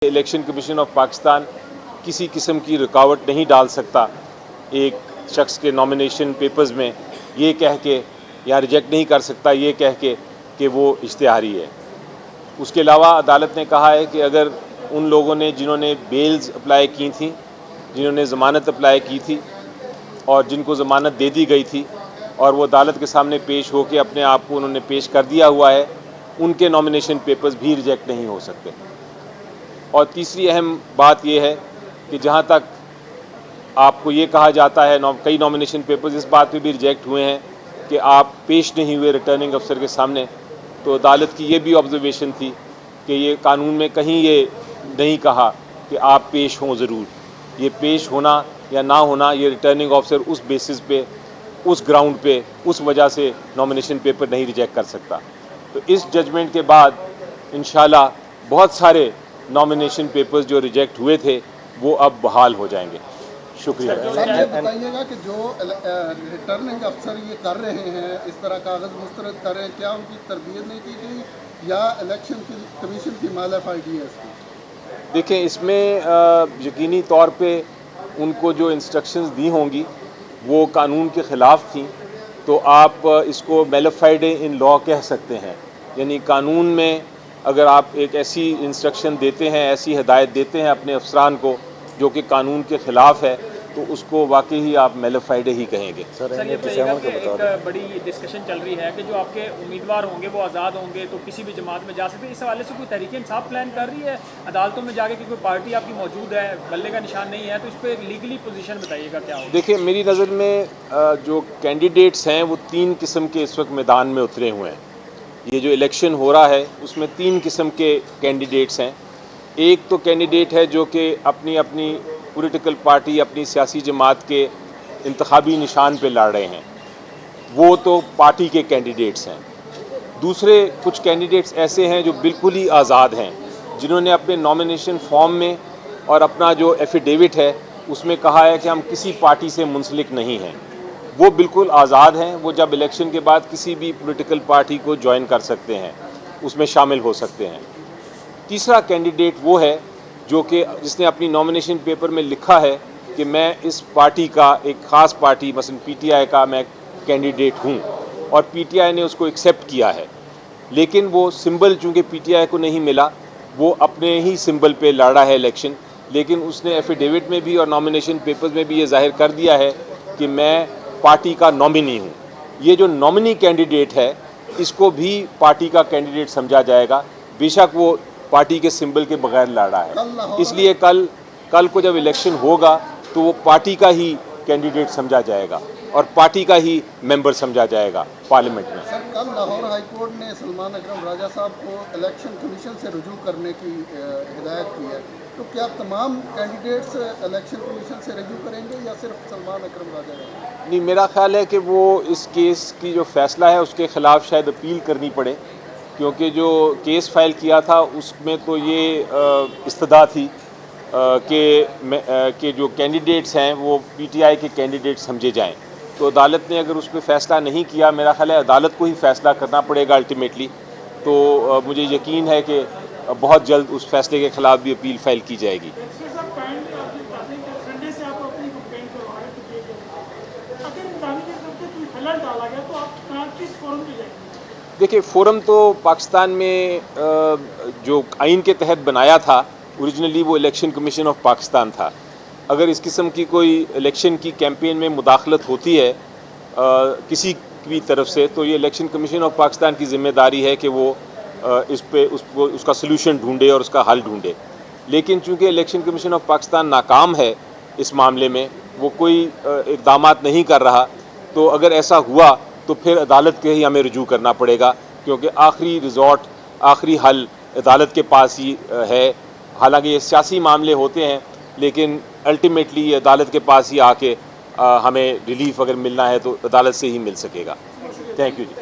Election commission of Pakistan किसी किस्म की रुकावट नहीं डाल सकता एक शख्स के नॉमिनेशन पेपर्स में ये कह के या रिजेक्ट नहीं कर सकता ये कह के कि वो इश्तिहारी है। उसके अलावा अदालत ने कहा है कि अगर उन लोगों ने जिन्होंने बेल्स अप्लाई की थी, जिन्होंने ज़मानत अप्लाई की थी और जिनको ज़मानत दे दी गई थी और वो अदालत के सामने पेश होकर अपने आप को उन्होंने पेश कर दिया हुआ है, उनके नॉमिनेशन पेपर्स भी रिजेक्ट नहीं हो सकते। और तीसरी अहम बात यह है कि जहाँ तक आपको ये कहा जाता है कई नॉमिनेशन पेपर्स इस बात पे भी रिजेक्ट हुए हैं कि आप पेश नहीं हुए रिटर्निंग अफसर के सामने, तो अदालत की ये भी ऑब्जर्वेशन थी कि ये कानून में कहीं ये नहीं कहा कि आप पेश हों ज़रूर। ये पेश होना या ना होना ये रिटर्निंग ऑफिसर उस बेसिस पे, उस ग्राउंड पे, उस वजह से नॉमिनेशन पेपर नहीं रिजेक्ट कर सकता। तो इस जजमेंट के बाद इंशाल्लाह बहुत सारे नॉमिनेशन पेपर्स जो रिजेक्ट हुए थे वो अब बहाल हो जाएंगे। शुक्रिया। सर ये बताइएगा कि जो रिटर्निंग अफसर ये कर रहे हैं, इस तरह कागज़ मुस्तरद कर रहे हैं, क्या उनकी तरबियत नहीं की गई या इलेक्शन कमीशन की मालाफाइडी है इसकी? देखें, इसमें यकीनी तौर पे उनको जो इंस्ट्रक्शंस दी होंगी वो कानून के ख़िलाफ़ थी, तो आप इसको मैलिफाइड इन लॉ कह सकते हैं। यानी कानून में अगर आप एक ऐसी इंस्ट्रक्शन देते हैं, ऐसी हिदायत देते हैं अपने अफसरान को जो कि कानून के ख़िलाफ़ है, तो उसको वाकई ही आप मैलिफाइड ही कहेंगे। सर ये बताइएगा कि एक बड़ी डिस्कशन चल रही है कि जो आपके उम्मीदवार होंगे वो आज़ाद होंगे तो किसी भी जमात में जा सकते हैं। इस हवाले से कोई तहरीक इंसाफ प्लान कर रही है अदालतों में जाके कि कोई पार्टी आपकी मौजूद है, बल्ले का निशान नहीं है, तो इस पर लीगली पोजीशन बताइएगा क्या होगा? देखिए, मेरी नज़र में जो कैंडिडेट्स हैं वो 3 किस्म के इस वक्त मैदान में उतरे हुए हैं। ये जो इलेक्शन हो रहा है उसमें 3 किस्म के कैंडिडेट्स हैं। एक तो कैंडिडेट है जो कि अपनी अपनी पॉलिटिकल पार्टी, अपनी सियासी जमात के इंतखाबी निशान पे लड़ रहे हैं, वो तो पार्टी के कैंडिडेट्स हैं। दूसरे कुछ कैंडिडेट्स ऐसे हैं जो बिल्कुल ही आज़ाद हैं, जिन्होंने अपने नॉमिनेशन फॉर्म में और अपना जो एफिडेविट है उसमें कहा है कि हम किसी पार्टी से मुंसलिक नहीं हैं। वो बिल्कुल आज़ाद हैं, वो जब इलेक्शन के बाद किसी भी पॉलिटिकल पार्टी को ज्वाइन कर सकते हैं, उसमें शामिल हो सकते हैं। तीसरा कैंडिडेट वो है जो कि जिसने अपनी नॉमिनेशन पेपर में लिखा है कि मैं इस पार्टी का, एक ख़ास पार्टी मसलन पीटीआई का मैं कैंडिडेट हूँ और पीटीआई ने उसको एक्सेप्ट किया है, लेकिन वो सिंबल चूँकि पीटीआई को नहीं मिला, वो अपने ही सिंबल पे लड़ा है इलेक्शन, लेकिन उसने एफिडेविट में भी और नॉमिनेशन पेपर्स में भी ये जाहिर कर दिया है कि मैं पार्टी का नॉमिनी हूँ। ये जो नॉमिनी कैंडिडेट है इसको भी पार्टी का कैंडिडेट समझा जाएगा, बेशक वो पार्टी के सिंबल के बगैर लड़ा है। इसलिए कल को जब इलेक्शन होगा तो वो पार्टी का ही कैंडिडेट समझा जाएगा और पार्टी का ही मेंबर समझा जाएगा पार्लियामेंट में। सर, कल लाहौर हाई कोर्ट ने सलमान अकरम राजा साहब को इलेक्शन कमीशन से रुजू करने की हिदायत की है, तो क्या तमाम कैंडिडेट्स इलेक्शन कमीशन से रुजू करेंगे या सिर्फ सलमान अकरम राजा? नहीं, मेरा ख्याल है कि वो इस केस की जो फैसला है उसके ख़िलाफ़ शायद अपील करनी पड़े, क्योंकि जो केस फाइल किया था उसमें तो ये इस्तदा थी कि जो कैंडिडेट्स हैं वो पीटीआई के कैंडिडेट समझे जाएं। तो अदालत ने अगर उस पर फ़ैसला नहीं किया, मेरा ख्याल है अदालत को ही फ़ैसला करना पड़ेगा अल्टीमेटली। तो मुझे यकीन है कि बहुत जल्द उस फैसले के ख़िलाफ़ भी अपील फाइल की जाएगी। देखिए, फ़ोरम तो पाकिस्तान में जो आइन के तहत बनाया था ओरिजिनली वो इलेक्शन कमीशन ऑफ पाकिस्तान था। अगर इस किस्म की कोई इलेक्शन की कैंपेन में मुदाखलत होती है किसी भी तरफ से, तो ये इलेक्शन कमीशन ऑफ पाकिस्तान की ज़िम्मेदारी है कि वो इस पे उसका सलूशन ढूंढे और उसका हल ढूंढे। लेकिन चूँकि इलेक्शन कमीशन ऑफ पाकिस्तान नाकाम है इस मामले में, वो कोई इक़दामात नहीं कर रहा, तो अगर ऐसा हुआ तो फिर अदालत के ही हमें रुजू करना पड़ेगा, क्योंकि आखिरी रिजॉर्ट, आखिरी हल अदालत के पास ही है। हालांकि ये सियासी मामले होते हैं, लेकिन अल्टीमेटली ये अदालत के पास ही आके हमें रिलीफ अगर मिलना है तो अदालत से ही मिल सकेगा। Thank you ji.